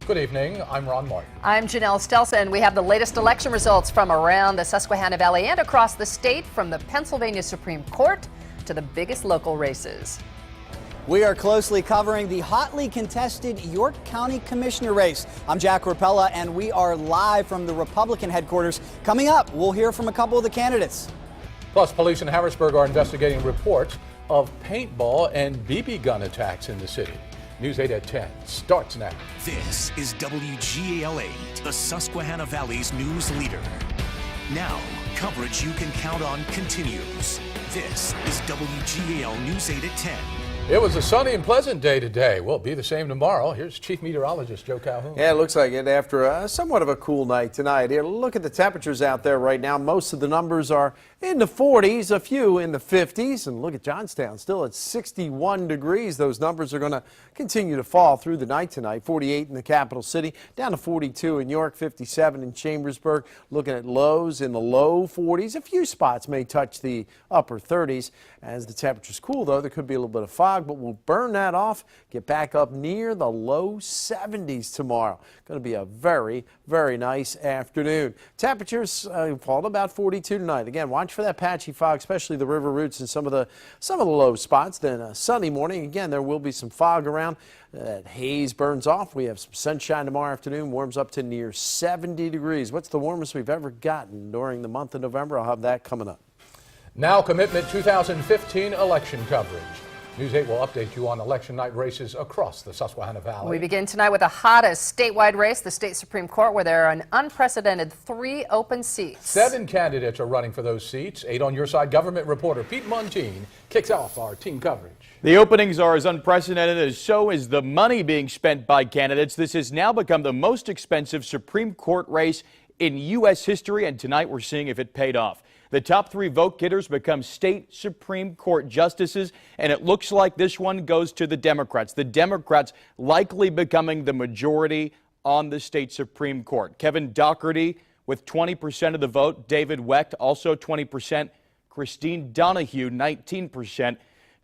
Good evening. I'm Ron Martin. I'm Janelle Stelson. We have the latest election results from around the Susquehanna Valley and across the state, from the Pennsylvania Supreme Court to the biggest local races. We are closely covering the hotly contested York County Commissioner race. I'm Jack Rapella, and we are live from the Republican headquarters. Coming up, we'll hear from a couple of the candidates. Plus, police in Harrisburg are investigating reports of paintball and BB gun attacks in the city. News 8 at 10 starts now. This is WGAL 8, the Susquehanna Valley's news leader. Now, coverage you can count on continues. This is WGAL News 8 at 10. It was a sunny and pleasant day today. Will be the same tomorrow. Here's Chief Meteorologist Joe Calhoun. Yeah, it looks like it after somewhat of a cool night tonight. Here, look at the temperatures out there right now. Most of the numbers are in the 40s, a few in the 50s. And look at Johnstown, still at 61 degrees. Those numbers are going to continue to fall through the night tonight. 48 in the capital city, down to 42 in York, 57 in Chambersburg. Looking at lows in the low 40s. A few spots may touch the upper 30s. As the temperatures cool, though, there could be a little bit of fog, but we'll burn that off, get back up near the low 70s tomorrow. Going to be a very, very nice afternoon. Temperatures fall to about 42 tonight. Again, watch for that patchy fog, especially the river routes and some of the low spots. Then a sunny morning. Again, there will be some fog around. That haze burns off. We have some sunshine tomorrow afternoon. Warms up to near 70 degrees. What's the warmest we've ever gotten during the month of November? I'll have that coming up. Now, Commitment 2015 election coverage. News 8 will update you on election night races across the Susquehanna Valley. We begin tonight with the hottest statewide race, the state Supreme Court, where there are an unprecedented 3 open seats. 7 candidates are running for those seats. 8 on your side. Government reporter Pete Muntean kicks off our team coverage. The openings are as unprecedented as so is the money being spent by candidates. This has now become the most expensive Supreme Court race in U.S. history, and tonight we're seeing if it paid off. The top 3 vote getters become state Supreme Court justices, and it looks like this one goes to the Democrats. The Democrats likely becoming the majority on the state Supreme Court. Kevin Dougherty with 20% of the vote. David Wecht also 20%. Christine Donahue 19%.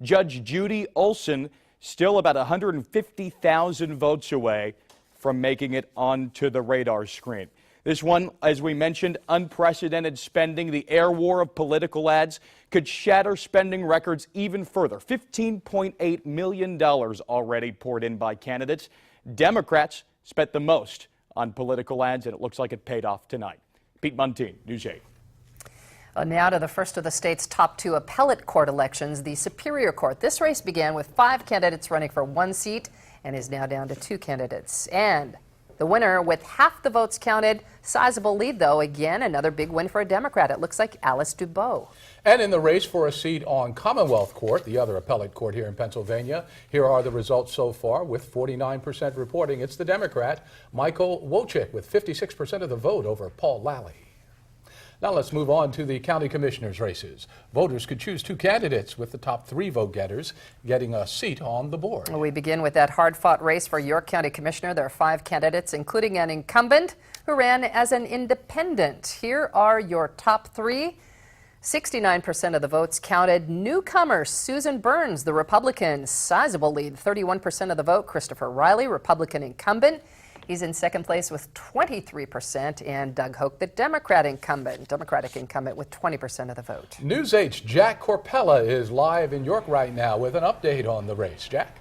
Judge Judy Olson still about 150,000 votes away from making it onto the radar screen. This one, as we mentioned, unprecedented spending. The air war of political ads could shatter spending records even further. $15.8 million already poured in by candidates. Democrats spent the most on political ads, and it looks like it paid off tonight. Pete Muntean, News 8. Now to the first of the state's top 2 appellate court elections, the Superior Court. This race began with 5 candidates running for 1 seat and is now down to 2 candidates. And the winner with half the votes counted. Sizable lead, though. Again, another big win for a Democrat. It looks like Alice Dubois. And in the race for a seat on Commonwealth Court, the other appellate court here in Pennsylvania, here are the results so far with 49% reporting. It's the Democrat, Michael Wojcik, with 56% of the vote over Paul Lally. Now let's move on to the county commissioners' races. Voters could choose 2 candidates, with the top 3 vote getters getting a seat on the board. We begin with that hard-fought race for York County Commissioner. There are 5 candidates, including an incumbent who ran as an independent. Here are your top 3. 69% of the votes counted. Newcomer Susan Burns, the Republican, sizable lead, 31% of the vote. Christopher Riley, Republican incumbent. He's in second place with 23%, and Doug Hoke, the Democratic incumbent with 20% of the vote. News 8's Jack Corpella is live in York right now with an update on the race. Jack?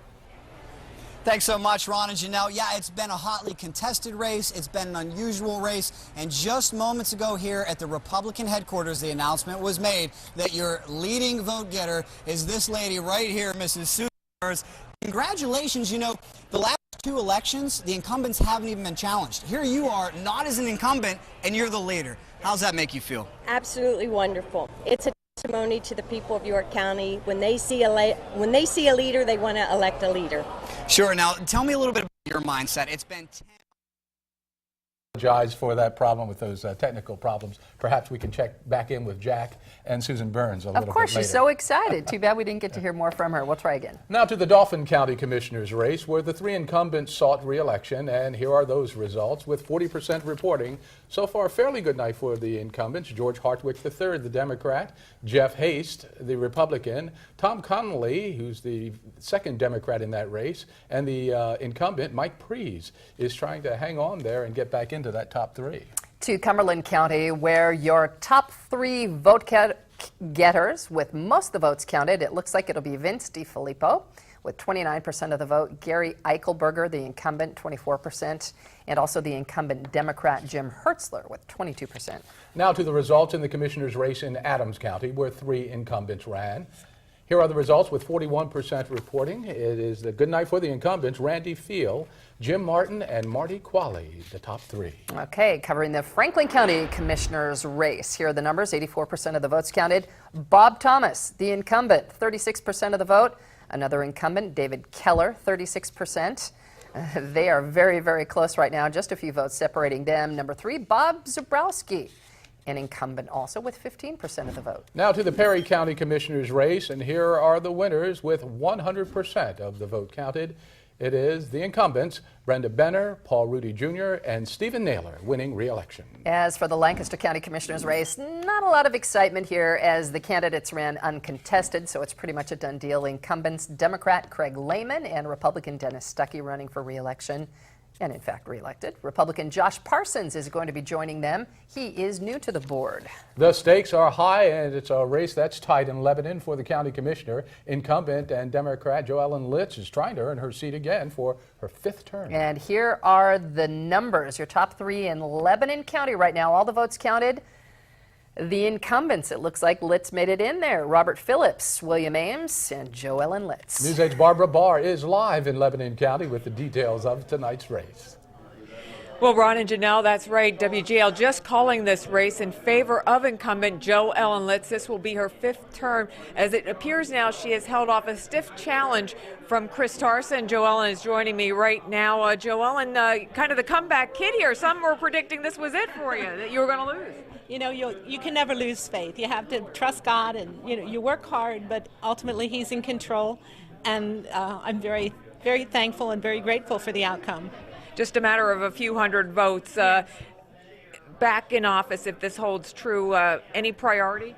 Thanks so much, Ron and Janelle. Yeah, it's been a hotly contested race. It's been an unusual race. And just moments ago here at the Republican headquarters, the announcement was made that your leading vote getter is this lady right here, Mrs. Susan Burns. Congratulations. You know, the last 2 elections, the incumbents haven't even been challenged. Here you are, not as an incumbent, and you're the leader. How's that make you feel? Absolutely wonderful. It's a testimony to the people of York County. When they see a leader, they want to elect a leader. Sure. Now, tell me a little bit about your mindset. It's been 10 Apologize for that problem with those technical problems. Perhaps we can check back in with Jack and Susan Burns a little bit later. Of course, she's so excited. Too bad we didn't get to hear more from her. We'll try again. Now to the Dauphin County Commissioners race, where the three incumbents sought re-election, and here are those results with 40% reporting. So far, a fairly good night for the incumbents. George Hartwick III, the Democrat, Jeff Haste, the Republican, Tom Connolly, who's the second Democrat in that race, and the incumbent, Mike Prees, is trying to hang on there and get back into that top three. To Cumberland County, where your top three vote getters with most of the votes counted, it looks like it'll be Vince DiFilippo with 29% of the vote, Gary Eichelberger, the incumbent, 24%, and also the incumbent Democrat Jim Hertzler with 22%. Now to the results in the commissioner's race in Adams County, where three incumbents ran. Here are the results with 41% reporting. It is the good night for the incumbents, Randy Field, Jim Martin, and Marty Qualley, the top three. Okay, covering the Franklin County Commissioner's race. Here are the numbers. 84% of the votes counted. Bob Thomas, the incumbent, 36% of the vote. Another incumbent, David Keller, 36%. They are very, very close right now. Just a few votes separating them. Number three, Bob Zabrowski, an incumbent also with 15% of the vote. Now to the Perry County Commissioner's race, and here are the winners with 100% of the vote counted. It is the incumbents, Brenda Benner, Paul Rudy Jr., and Stephen Naylor winning re-election. As for the Lancaster County Commissioner's race, not a lot of excitement here as the candidates ran uncontested, so it's pretty much a done deal. Incumbents Democrat Craig Lehman and Republican Dennis Stuckey running for re-election, and in fact re-elected. Republican Josh Parsons is going to be joining them. He is new to the board. The stakes are high, and it's a race that's tight in Lebanon for the county commissioner. Incumbent and Democrat Jo Ellen Litz is trying to earn her seat again for her fifth term. And here are the numbers, your top three in Lebanon County right now. All the votes counted. The incumbents, it looks like Litz made it in there. Robert Phillips, William Ames, and Jo Ellen Litz. News 8's Barbara Barr is live in Lebanon County with the details of tonight's race. Well, Ron and Janelle, that's right. WGL just calling this race in favor of incumbent Jo Ellen Litz. This will be her fifth term. As it appears now, she has held off a stiff challenge from Chris Tarson. Jo Ellen is joining me right now. Jo Ellen, kind of the comeback kid here. Some were predicting this was it for you, that you were going to lose. You know, you can never lose faith. You have to trust God, and you work hard, but ultimately He's in control. And I'm very, very thankful and very grateful for the outcome. Just a matter of a few hundred votes. Back in office, if this holds true, any priority?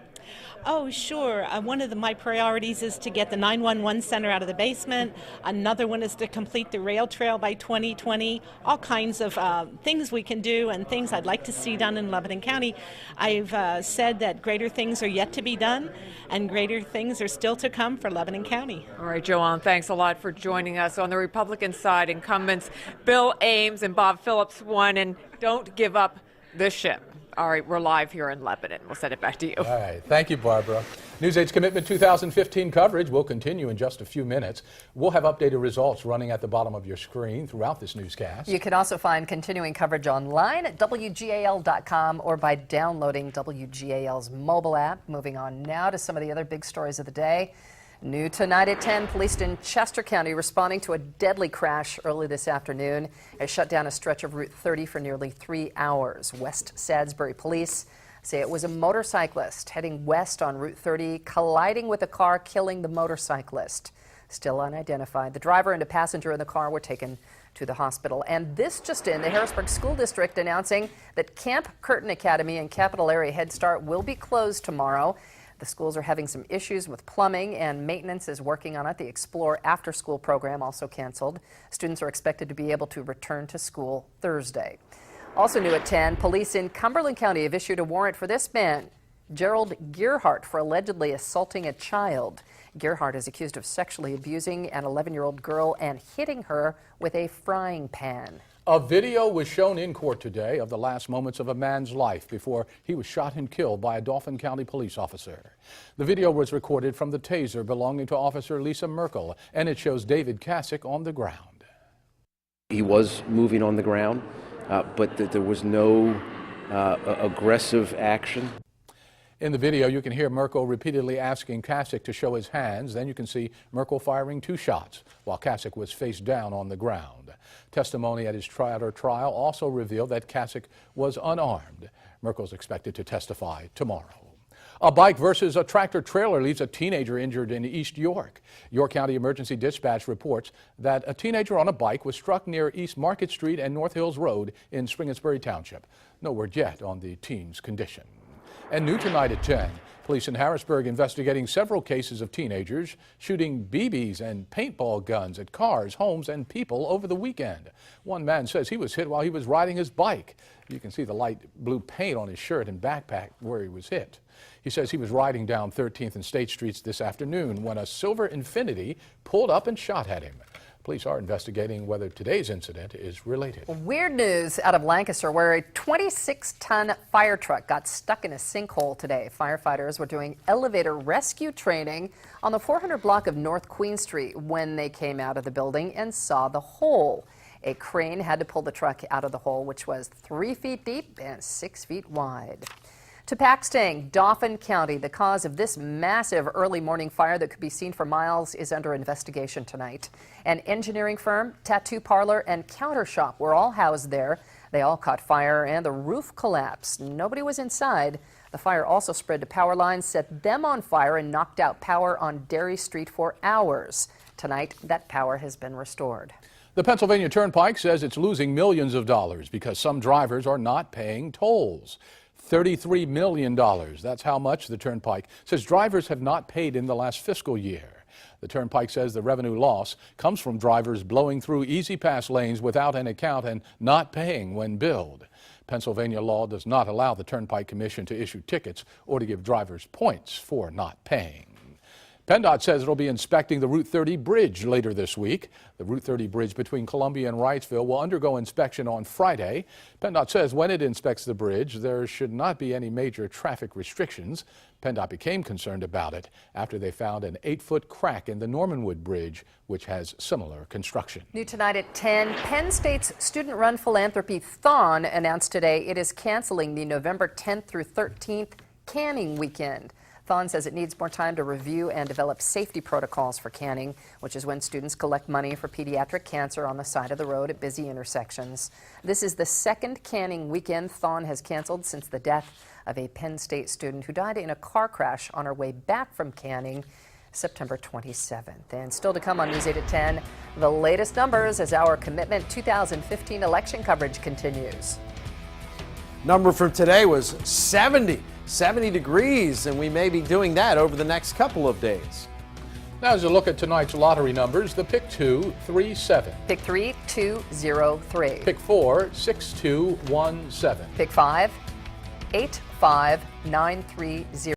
Oh, sure. One of my priorities is to get the 911 center out of the basement. Another one is to complete the rail trail by 2020. All kinds of things we can do and things I'd like to see done in Lebanon County. I've said that greater things are yet to be done and greater things are still to come for Lebanon County. All right, Jo Ellen, thanks a lot for joining us. On the Republican side, incumbents Bill Ames and Bob Phillips won, and don't give up the ship. All right, we're live here in Lebanon. We'll send it back to you. All right. Thank you, Barbara. News 8's Commitment 2015 coverage will continue in just a few minutes. We'll have updated results running at the bottom of your screen throughout this newscast. You can also find continuing coverage online at WGAL.com or by downloading WGAL's mobile app. Moving on now to some of the other big stories of the day. New tonight at 10, police in Chester County responding to a deadly crash early this afternoon. It shut down a stretch of Route 30 for nearly 3 hours. West Salisbury police say it was a motorcyclist heading west on Route 30, colliding with a car, killing the motorcyclist. Still unidentified. The driver and a passenger in the car were taken to the hospital. And this just in, the Harrisburg School District announcing that Camp Curtin Academy and Capital Area Head Start will be closed tomorrow. The schools are having some issues with plumbing, and maintenance is working on it. The Explore after-school program also canceled. Students are expected to be able to return to school Thursday. Also new at 10, police in Cumberland County have issued a warrant for this man, Gerald Gearhart, for allegedly assaulting a child. Gearhart is accused of sexually abusing an 11-year-old girl and hitting her with a frying pan. A video was shown in court today of the last moments of a man's life before he was shot and killed by a Dauphin County police officer. The video was recorded from the taser belonging to Officer Lisa Merkel, and it shows David Kasich on the ground. He was moving on the ground, but there was no aggressive action. In the video, you can hear Merkel repeatedly asking Kasich to show his hands. Then you can see Merkel firing 2 shots while Kasich was face down on the ground. Testimony at his trial also revealed that Kasich was unarmed. Merkel's expected to testify tomorrow. A bike versus a tractor trailer leaves a teenager injured in East York. York County Emergency Dispatch reports that a teenager on a bike was struck near East Market Street and North Hills Road in Springettsbury Township. No word yet on the teen's condition. And new tonight at 10, police in Harrisburg investigating several cases of teenagers shooting BBs and paintball guns at cars, homes, and people over the weekend. One man says he was hit while he was riding his bike. You can see the light blue paint on his shirt and backpack where he was hit. He says he was riding down 13th and State Streets this afternoon when a silver Infiniti pulled up and shot at him. Police are investigating whether today's incident is related. Weird news out of Lancaster, where a 26-ton fire truck got stuck in a sinkhole today. Firefighters were doing elevator rescue training on the 400 block of North Queen Street when they came out of the building and saw the hole. A crane had to pull the truck out of the hole, which was 3 feet deep and 6 feet wide. To Paxton, Dauphin County, the cause of this massive early morning fire that could be seen for miles is under investigation tonight. An engineering firm, tattoo parlor, and counter shop were all housed there. They all caught fire and the roof collapsed. Nobody was inside. The fire also spread to power lines, set them on fire, and knocked out power on Derry Street for hours. Tonight, that power has been restored. The Pennsylvania Turnpike says it's losing millions of dollars because some drivers are not paying tolls. $33 million. That's how much the Turnpike says drivers have not paid in the last fiscal year. The Turnpike says the revenue loss comes from drivers blowing through Easy Pass lanes without an account and not paying when billed. Pennsylvania law does not allow the Turnpike Commission to issue tickets or to give drivers points for not paying. PennDOT says it'll be inspecting the Route 30 bridge later this week. The Route 30 bridge between Columbia and Wrightsville will undergo inspection on Friday. PennDOT says when it inspects the bridge, there should not be any major traffic restrictions. PennDOT became concerned about it after they found an 8-foot crack in the Normanwood Bridge, which has similar construction. New tonight at 10, Penn State's student-run philanthropy Thon announced today it is canceling the November 10th through 13th canning weekend. Thon says it needs more time to review and develop safety protocols for canning, which is when students collect money for pediatric cancer on the side of the road at busy intersections. This is the second canning weekend Thon has canceled since the death of a Penn State student who died in a car crash on her way back from canning September 27th. And still to come on News 8 at 10, the latest numbers as our Commitment 2015 election coverage continues. Number from today was 70 degrees, and we may be doing that over the next couple of days. Now, as a look at tonight's lottery numbers, the pick 2, 3, 7. Pick 3, 2, 0, 3. Pick 4, 6, 2, 1, 7. Pick 5, 8, 5, 9, 3, 0.